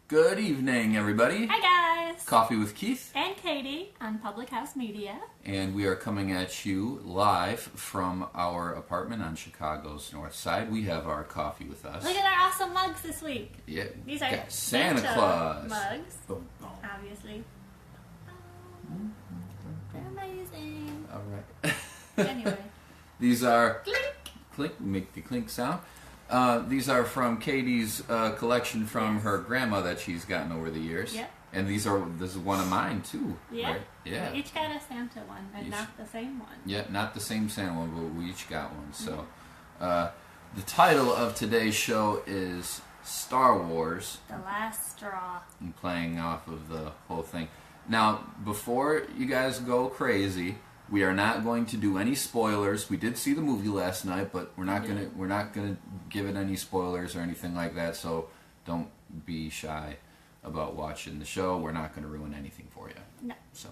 Good evening, everybody. Hi, guys. Coffee with Keith. And Katie on Public House Media. And we are coming at you live from our apartment on Chicago's North Side. We have our coffee with us. Look at our awesome mugs this week. Yeah. These are Santa Claus mugs, Boom, boom. obviously. They're amazing. All right. Anyway. These are... Clink. Clink. Make the clink sound. These are from Katie's collection from her grandma that she's gotten over the years. Yep. And this is one of mine too. Yeah. Right? Yeah. We each got a Santa one, but not the same one. Yeah, not the same Santa one, but we each got one. So, the title of today's show is Star Wars. The Last Straw. I'm playing off of the whole thing. Now, before you guys go crazy, we are not going to do any spoilers. We did see the movie last night, but we're not gonna give it any spoilers or anything like that. So don't be shy about watching the show. We're not going to ruin anything for you. No. So,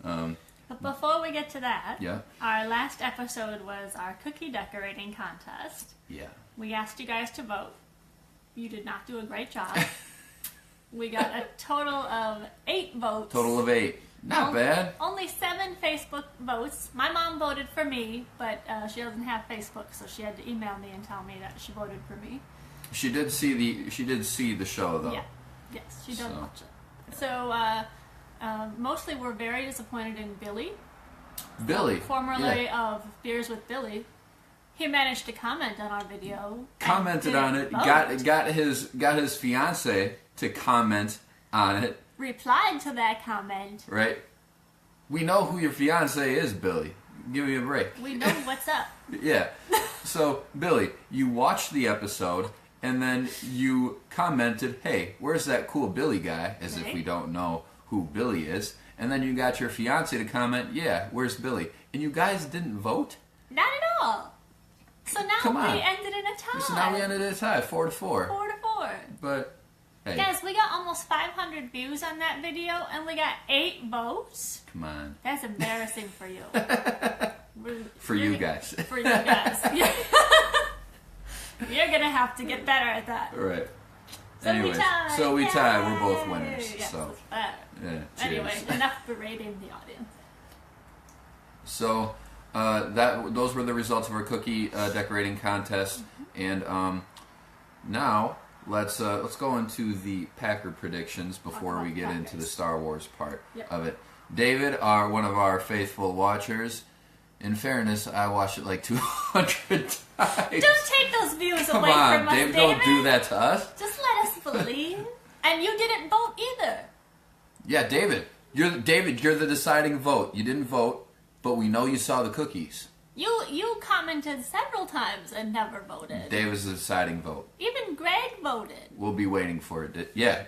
But before we get to that, yeah, our last episode was our cookie decorating contest. yeah. We asked you guys to vote. You did not do a great job. We got a total of 8 votes. Total of 8. Not bad. Only 7 Facebook votes. My mom voted for me, but she doesn't have Facebook, so she had to email me and tell me that she voted for me. She did see the show though. Yeah. Yes, she did So. watch it. So mostly we're very disappointed in Billy. Billy, Formerly of Beers with Billy. He managed to comment on our video. commented on it. Got his fiance to comment on it. Replied to that comment. Right. We know who your fiance is, Billy. Give me a break. We know what's up. Yeah. So, Billy, you watched the episode, and then you commented, hey, where's that cool Billy guy? As if Right. we don't know who Billy is. And then you got your fiance to comment, yeah, where's Billy? And you guys didn't vote? Not at all. So now Come on. we ended in a tie. So now we ended at a tie, 4-4. 4-4. But, hey, Guys, we got almost 500 views on that video, and we got 8 votes. come on. That's embarrassing for you. For you guys. For you guys. You're gonna have to get better at that. Right. So Anyways, we tied. so we tied. We're Yay! both winners. Yes, So, it's better. yeah, cheers. Anyway, enough berating the audience. So those were the results of our cookie decorating contest, and now let's go into the Packer predictions before we get into the Star Wars part of it. David, one of our faithful watchers. In fairness, I watched it like 200 times. Don't take those views Come away on, from us, David, David. don't do that to us. Just let us believe. And you didn't vote either. Yeah, David, you're the deciding vote. You didn't vote, but we know you saw the cookies. You commented several times and never voted. David's the deciding vote. Even Greg voted. We'll be waiting for it. Yeah,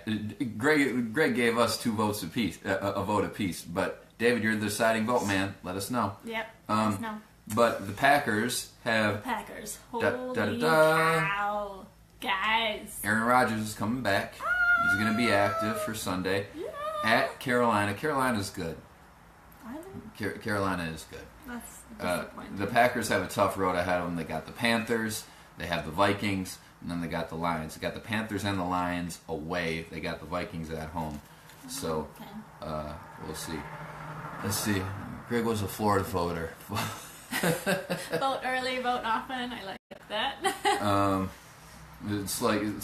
Greg gave us 2 votes apiece, a vote apiece. But David, you're the deciding vote, man. Let us know. Yep. Let us know. But the Packers have Packers. Da, Holy da, da, da. cow. Guys. Aaron Rodgers is coming back. He's going to be active for Sunday at Carolina. Carolina's good. Carolina is good. That's disappointing. The Packers have a tough road ahead of them. They got the Panthers, they have the Vikings, and then they got the Lions. They got the Panthers and the Lions away. They got the Vikings at home. So, Okay. we'll see. Let's see. Greg was a Florida voter. Vote early, vote often. I like that. It's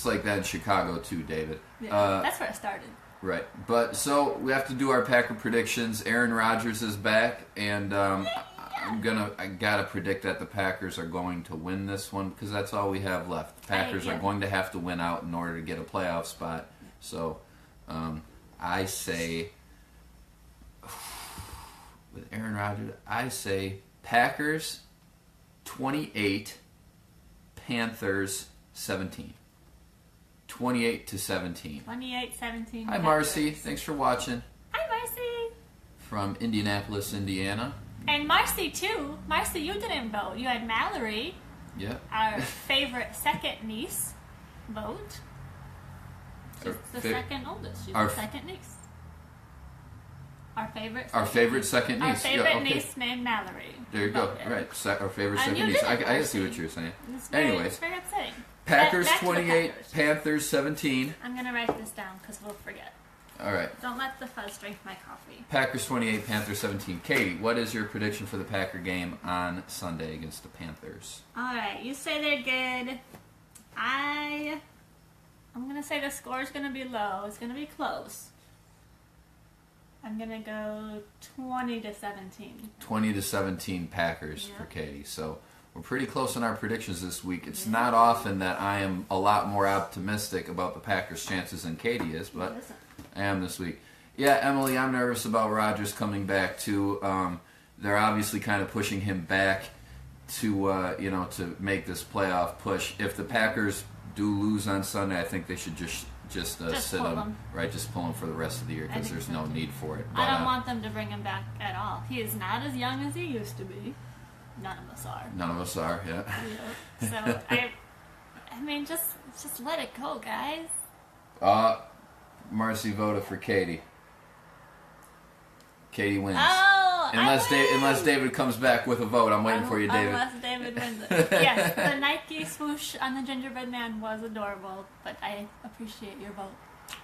like that in Chicago too, David. Yeah, that's where it started. Right. But so we have to do our Packer predictions. Aaron Rodgers is back, and I gotta predict that the Packers are going to win this one because that's all we have left. The Packers are going to have to win out in order to get a playoff spot. So I say with Aaron Rodgers, I say Packers 28, Panthers 17. 28-17. 28-17. Hi, Marcy. Thanks for watching. Hi, Marcy. From Indianapolis, Indiana. And Marcy, too. Marcy, you didn't vote. You had Mallory, Yeah. our favorite second niece, vote. She's the second oldest. She's our the second niece. Our favorite second niece. Our favorite Yeah, okay. niece named Mallory. There you go. voted. Right. Our favorite And second you niece. didn't, I see Marcy. what you're saying. It's very, Anyways, it's very upsetting. Packers Back to the 28, Packers. Panthers 17. I'm going to write this down. because we'll forget. All right. Don't let the fuzz drink my coffee. Packers 28, Panthers 17. Katie, what is your prediction for the Packer game on Sunday against the Panthers? All right, you say they're good. I'm gonna say the score's gonna be low. It's gonna be close. I'm gonna go 20-17. 20-17 Packers Yeah. for Katie. So we're pretty close on our predictions this week. It's not often that I am a lot more optimistic about the Packers' chances than Katie is, but Listen. I am this week. Yeah, Emily, I'm nervous about Rodgers coming back too. They're obviously kind of pushing him back to to make this playoff push. If the Packers do lose on Sunday, I think they should just sit pull him, him. right? Just pull him for the rest of the year I because think there's so, no too. need for it. I don't want them to bring him back at all. He is not as young as he used to be. None of us are. None of us are, yeah. So I mean, just let it go, guys. Marcy voted for Katie. Katie wins. Oh, Unless David comes back with a vote. I'm waiting for you, David. Unless David wins it. Yes, the Nike swoosh on the gingerbread man was adorable, but I appreciate your vote.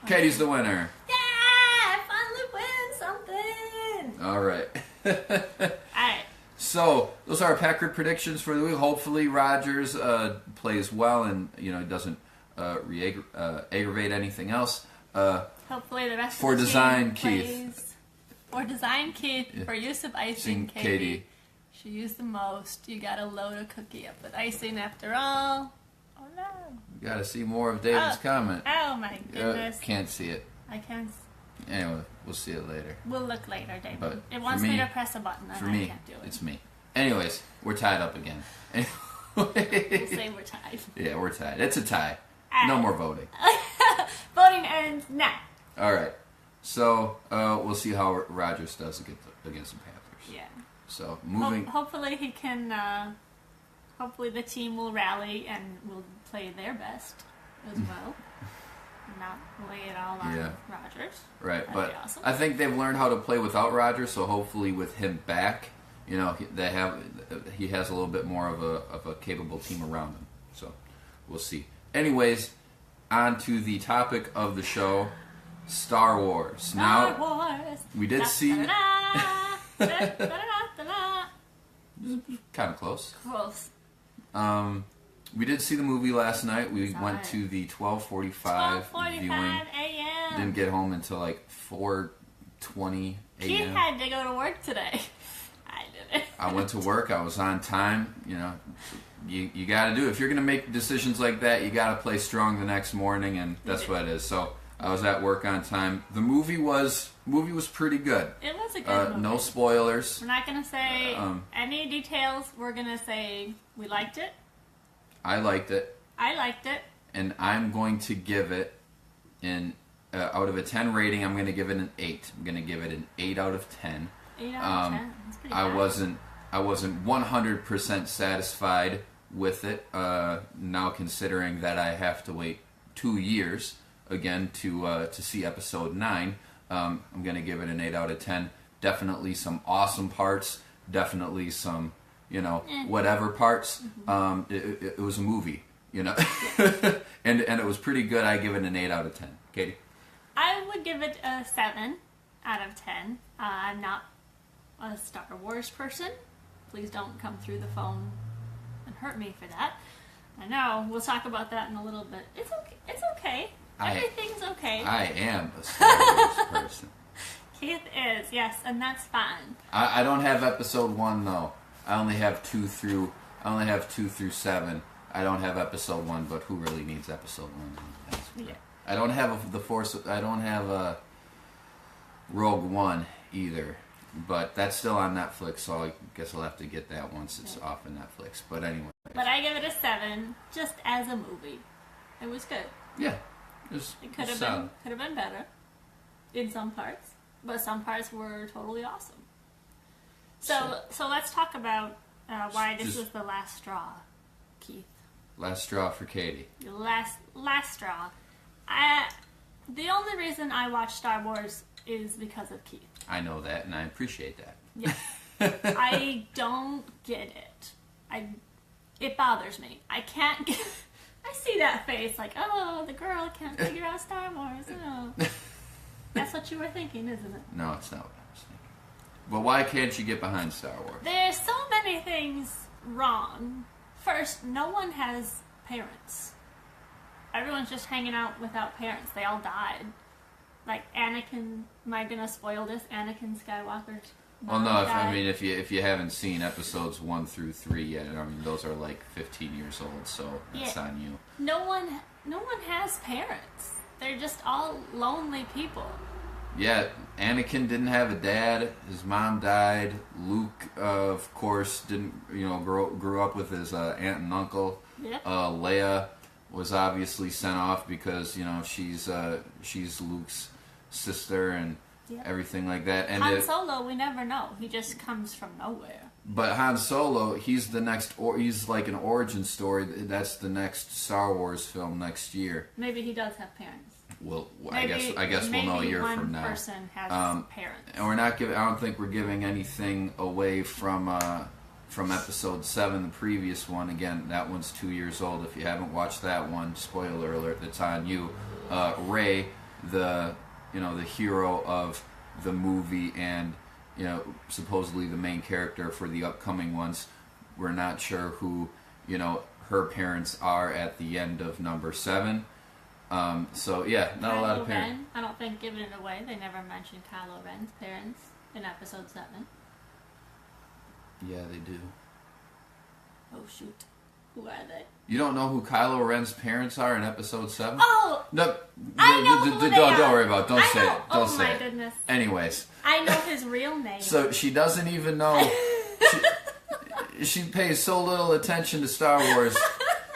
Katie's the winner. Yeah, I finally win something. All right. Alright. So those are our Packer predictions for the week. Hopefully Rodgers plays well and doesn't aggravate anything else. Hopefully the rest For of the design, team Keith. plays. For design, Keith. Yeah. For use of icing, Katie. She used the most. You gotta load a cookie up with icing after all. Oh no. You got to see more of David's comment. Oh my goodness. Can't see it. I can't. Anyway, we'll see it later. We'll look later, David. But It wants for me me- to press a button and For I me, can't do it. it's me. Anyways, we're tied up again. We'll say we're tied. Yeah, we're tied. It's a tie. Alright. No more voting. Voting ends now. All right. So we'll see how Rodgers does against the Panthers. Yeah. So moving. Hopefully he can. Hopefully the team will rally and will play their best as well. Not lay it all on Yeah. Rodgers. Right, That'd but be awesome. I think they've learned how to play without Rodgers. So hopefully with him back, he has a little bit more of a capable team around him. So we'll see. Anyways, on to the topic of the show. Star Wars. Star Now, Wars. we did see- Da-da-da. kind of close. Close. We did see the movie last night. We Saw went it. to the 12:45 viewing. 12:45 a.m. Didn't get home until like 4:20 Keith a.m. had to go to work today. I didn't. I went to work. I was on time. You got to do it. If you're going to make decisions like that, you got to play strong the next morning, and that's what it is. So I was at work on time. The movie was pretty good. It was a good movie. No spoilers. We're not going to say any details. We're going to say we liked it. I liked it, I liked it. and I'm going to give it out of a 10 rating. I'm going to give it an 8. I'm going to give it an 8 out of 10. 8 out of 10. That's pretty I bad. wasn't 100% satisfied with it. Now considering that I have to wait 2 years again to see episode 9, I'm gonna give it an 8 out of 10. Definitely some awesome parts. Definitely some whatever parts. It was a movie, and it was pretty good. I give it an 8 out of 10. Katie. I would give it a 7 out of 10. I'm not a Star Wars person. Please don't come through the phone and hurt me for that. I know. We'll talk about that in a little bit. It's okay. It's okay. Everything's okay. I am a Star Wars person. Keith is, yes, and that's fine. I don't have episode 1 though. I only have 2 through 7. I don't have episode 1, but who really needs episode 1? Yeah. I don't have the Force. I don't have a Rogue One either, but that's still on Netflix. So I guess I'll have to get that once it's off of Netflix. But anyway. But I give it a 7, just as a movie. It was good. Yeah. It could have been better in some parts, but some parts were totally awesome. So let's talk about why this was the last straw, Keith. Last straw for Katie. The last straw. The only reason I watch Star Wars is because of Keith. I know that, and I appreciate that. Yes. I don't get it. It bothers me. I can't get I see that face, like, oh, the girl can't figure out Star Wars. Oh. That's what you were thinking, isn't it? No, it's not what I was thinking. But why can't you get behind Star Wars? There's so many things wrong. First, no one has parents. Everyone's just hanging out without parents. They all died. Like Anakin, am I gonna spoil this? Anakin Skywalker's Well, mom no. died. If you haven't seen episodes 1 through 3 yet, I mean those are like 15 years old, so that's on you. No one has parents. They're just all lonely people. Yeah, Anakin didn't have a dad. His mom died. Luke, of course, didn't grew up with his aunt and uncle. Yep. Leia was obviously sent off because she's Luke's sister and Yep. everything like that. And Han Solo, we never know. He just comes from nowhere. but Han Solo, he's the next, he's like an origin story. That's the next Star Wars film next year. Maybe he does have parents. Well, Maybe, I guess we'll know a year one from now. person has parents. And we're not giving. I don't think we're giving anything away from episode 7, the previous one. Again, that one's 2 years old. If you haven't watched that one, spoiler alert, it's on you. Rey, the hero of the movie, and supposedly the main character for the upcoming ones. We're not sure who her parents are at the end of number 7. So yeah, not a lot of Kylo parents. Ren, I don't think giving it away. They never mentioned Kylo Ren's parents in episode 7. Yeah, they do. Oh shoot, who are they? You don't know who Kylo Ren's parents are in episode 7? Oh, No, I know who they are. Don't worry about it. Don't I say know. it. Don't Oh say my it. goodness. Anyways, I know his real name. so she doesn't even know. She pays so little attention to Star Wars.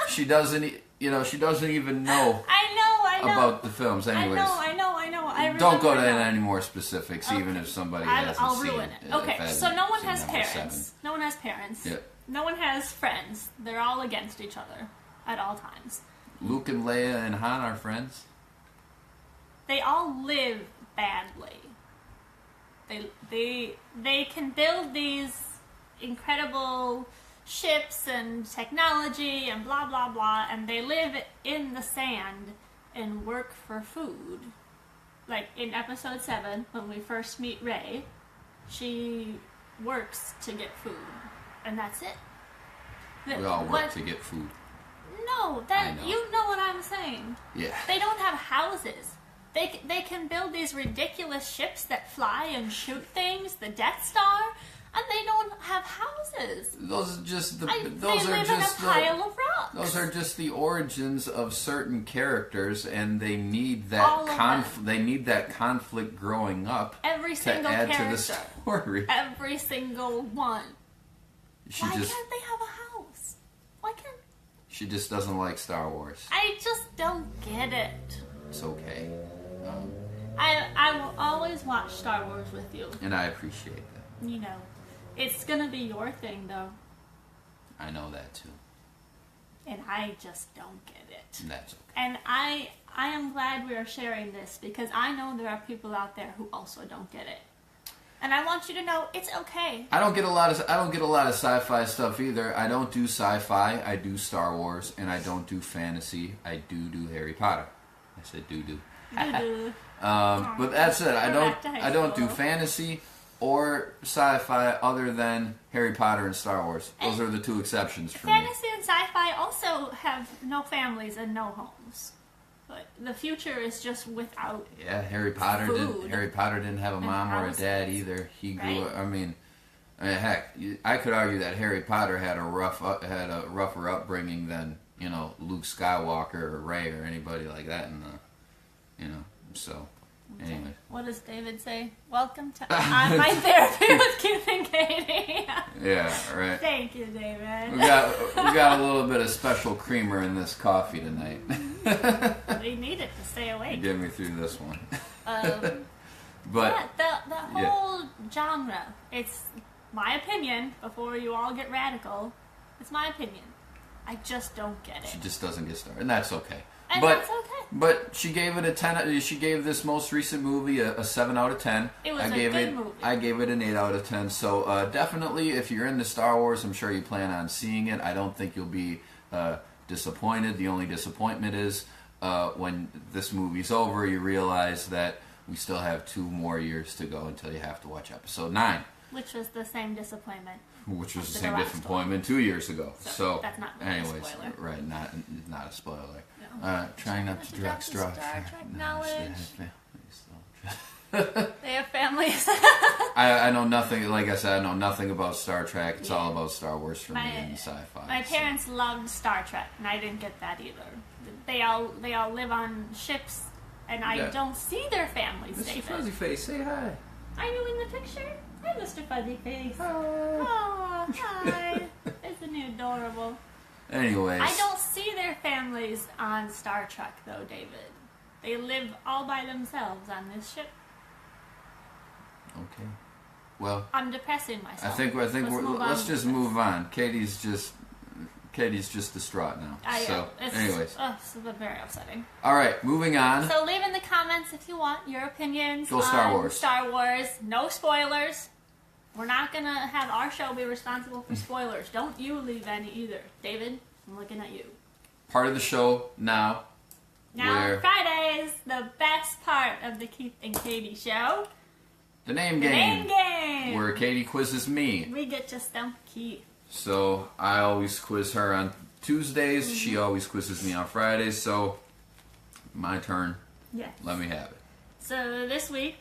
She doesn't even know I know. about the films. Anyways, I know. I don't go to remember now. any more specifics, even if somebody hasn't I'll seen ruin it. it. Okay, so no one seen has number parents. 7. No one has parents. Yep. No one has friends. They're all against each other at all times. Luke and Leia and Han are friends. They all live badly. They can build these incredible ships and technology and blah blah blah, and they live in the sand and work for food. Like in episode 7, when we first meet Rey, she works to get food, and that's it. We all work to get food. No, I know. you know what I'm saying. Yeah. They don't have houses. They can build these ridiculous ships that fly and shoot things, the Death Star, and they don't have houses. Those are just the. They Those are live just in a pile of rocks. Those are just the origins of certain characters, and they need All that of them. They need that conflict growing up Every to single add character. to the story. Every single one. She Why just can't they have a house? Why can't... she just doesn't like Star Wars. I just don't get it. It's okay, I will always watch Star Wars with you. and I appreciate that. You know. It's gonna be your thing, though. I know that too. And I just don't get it. And that's okay. And I am glad we are sharing this, because I know there are people out there who also don't get it. And I want you to know it's okay. I don't get a lot of sci-fi stuff either. I don't do sci-fi. I do Star Wars, and I don't do fantasy. I do Harry Potter. I said do. Doo-doo. But that's it. I Go back to high I don't do school. fantasy or sci-fi other than Harry Potter and Star Wars. Those are the two exceptions for me. Fantasy and sci-fi also have no families and no homes. But the future is just without. Yeah, Harry Potter Food didn't have a and mom or a dad houses. either. He grew Right? up. I mean, heck, I could argue that Harry Potter had a rougher upbringing than Luke Skywalker or Rey or anybody like that. So anyway. What does David say? Welcome to On My Therapy with Keith and Katie. Yeah, right. Thank you, David. We got a little bit of special creamer in this coffee tonight. We need it to stay awake. Get me through this one. But But the whole genre, it's my opinion, before you all get radical, it's my opinion. I just don't get she it. just doesn't get started, and that's okay. And but that's okay. but she gave it a 10. She gave this most recent movie a 7 out of 10. It was I a gave good it movie. I gave it an 8 out of 10. So definitely, if you're into Star Wars, I'm sure you plan on seeing it. I don't think you'll be disappointed. The only disappointment is when this movie's over, you realize that we still have 2 more years to go until you have to watch episode 9. Which was the same disappointment. Which was the After same the last disappointment 2 years ago. So that's not really a anyways, spoiler. right? Not a spoiler. No. Trying not to drag straw. Star Trek No, knowledge. still- They have families. I know nothing. Like I said, I know nothing about Star Trek. It's all about Star Wars for me and sci-fi. My parents loved Star Trek, and I didn't get that either. They all live on ships, and I Yeah. don't see their families. Mr. David, Fuzzy Face, say hi. are you in the picture? Hi, Mr. Fuzzy Face. Hi. Oh, hi. Isn't he adorable? Anyways, I don't see their families on Star Trek, though, David. They live all by themselves on this ship. Okay. Well, I'm depressing myself. I think let's move just on. move on. Katie's just distraught now. So, anyways, it's very upsetting. all right, moving on. So leave in the comments if you want your opinions Go on Star Wars. Star Wars. No spoilers. We're not going to have our show be responsible for spoilers. Don't you leave any either. David, I'm looking at you. Part of the show now. Now, Where- Fridays, the best part of the Keith and Katie show, The name the game, name game. where Katie quizzes me. We get to stump Keith. So I always quiz her on Tuesdays. Mm-hmm. She always quizzes me on Fridays. So my turn. Yes. Let me have it. So this week,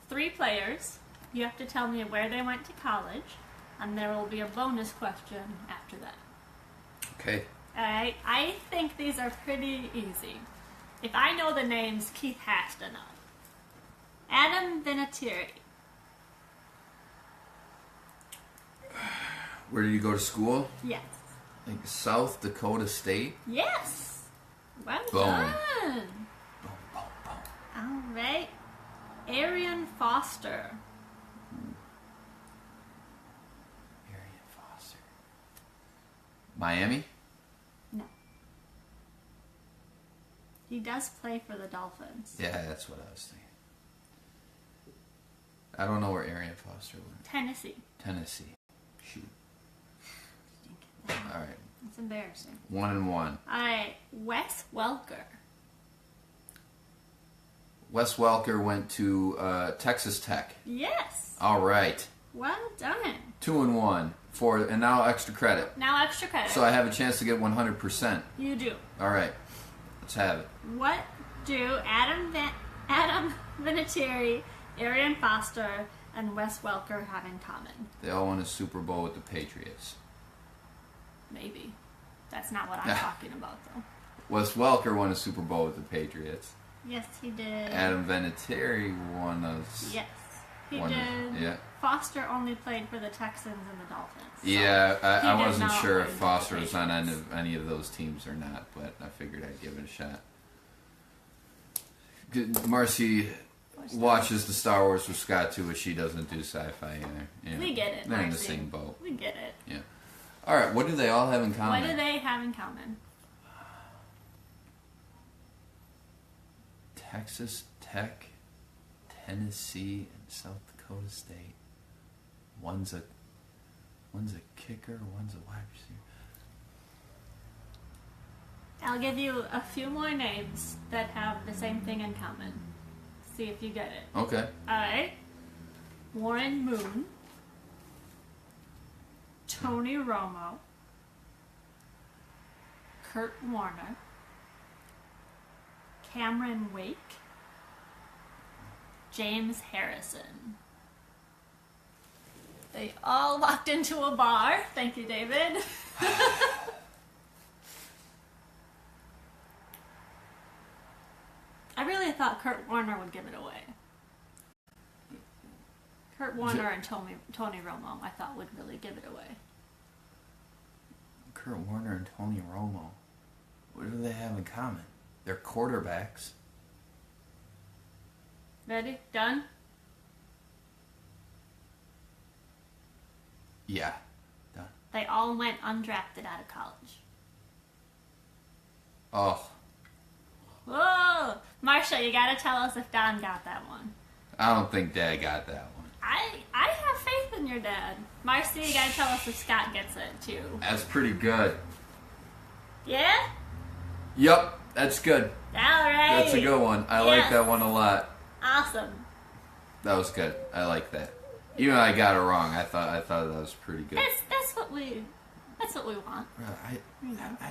3 players. You have to tell me where they went to college, and there will be a bonus question after that. Okay. Alright, I think these are pretty easy. If I know the names, Keith has to know. Adam Vinatieri. Where did you go to school? Yes. Like South Dakota State. Yes! Well Boom. done! Boom, boom, boom. Alright. Arian Foster. Arian Foster. Miami. No. He does play for the Dolphins. Yeah, that's what I was thinking. I don't know where Arian Foster went. Tennessee. Tennessee. Shoot. All right. That's embarrassing. 1-1. Alright, Wes Welker. Wes Welker went to Texas Tech. Yes! All right. Well done. 2-1 and now extra credit. Now extra credit. So I have a chance to get 100%. You do. All right. Let's have it. What do Adam Vinatieri, Arian Foster, and Wes Welker have in common? They all won a Super Bowl with the Patriots. Maybe. That's not what I'm talking about, though. Wes Welker won a Super Bowl with the Patriots. Yes, he did. Adam Vinatieri won a... Yes, he One- did. yeah. Foster only played for the Texans and the Dolphins. So Yeah, he I did wasn't not sure win if for Foster the was on Patriots. any of those teams or not, but I figured I'd give it a shot. Marcy watches the Star Wars with Scott too, but she doesn't do sci-fi either. Yeah. We get it, They're in the Marcy. same boat. We get it. Yeah. All right. What do they all have in common? What do they have in common? Texas Tech, Tennessee, and South Dakota State. One's a kicker, one's a wide receiver. I'll give you a few more names that have the same thing in common. See if you get it. Okay. Alright. Warren Moon. Tony Romo. Kurt Warner. Cameron Wake. James Harrison. They all walked into a bar. Thank you, David. I really thought Kurt Warner would give it away. Kurt Warner and Tony Romo, I thought, would really give it away. Kurt Warner and Tony Romo. What do they have in common? They're quarterbacks. Ready? Done? Yeah. Done. They all went undrafted out of college. Oh, Whoa! Marsha, you gotta tell us if Don got that one. I don't think Dad got that one. I have faith in your dad. Marcy, you gotta tell us if Scott gets it, too. That's pretty good. Yeah? Yep, that's good. Alright. That's a good one. I like Yes. that one a lot. Awesome. That was good. I like that. Even though I got it wrong, I thought that was pretty good. That's what we want. I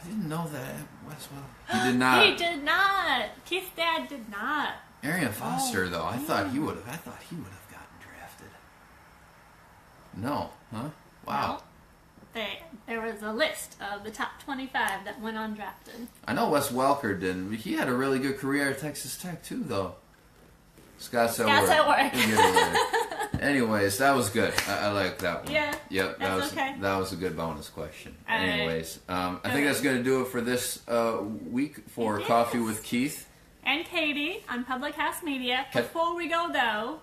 didn't know that Westwell. He did not. He did not. Keith's dad did not. Arian Foster, though, I thought he would have. I thought he would have gotten drafted. No, huh? Wow. Well, there was a list of the top 25 that went undrafted. I know Wes Welker didn't. He had a really good career at Texas Tech too, though. Scott's at work. We'll get it later. Anyways, that was good. I like that one. Yeah. Yep. That's okay. That was a good bonus question. All right. Anyways, I think that's going to do it for this week for It Coffee is. with Keith. And Katie on Public House Media. Okay. Before we go, though,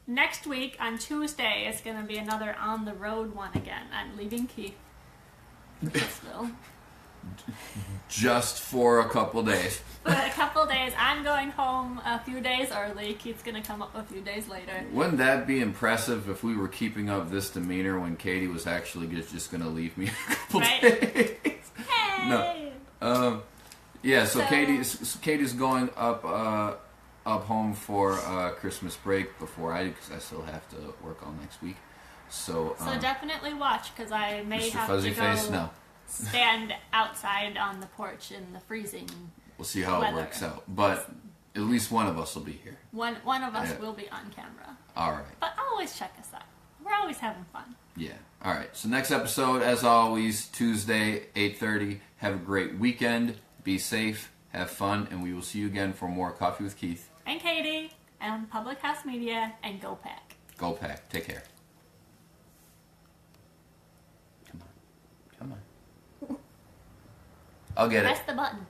next week on Tuesday is going to be another on the road one again. I'm leaving Keith in Bristol. Just for a couple days. For a couple days. I'm going home a few days early. Keith's going to come up a few days later. Wouldn't that be impressive if we were keeping up this demeanor when Katie was actually just going to leave me a couple Right. days? Hey! No. Yeah, so So- Katie's going up home for Christmas break before because I still have to work all next week. So definitely watch, because I may Mr. have Fuzzy to go Face, no. stand outside on the porch in the freezing. We'll see how it weather. works out. But at least one of us will be here. One of us Yeah. will be on camera. All right. But always check us out. We're always having fun. Yeah. All right. So next episode, as always, Tuesday, 8:30. Have a great weekend. Be safe. Have fun. And we will see you again for more Coffee with Keith. And Katie, and Public House Media, and Go Pack. Go Pack. Take care. Come on. I'll get it. Press the button.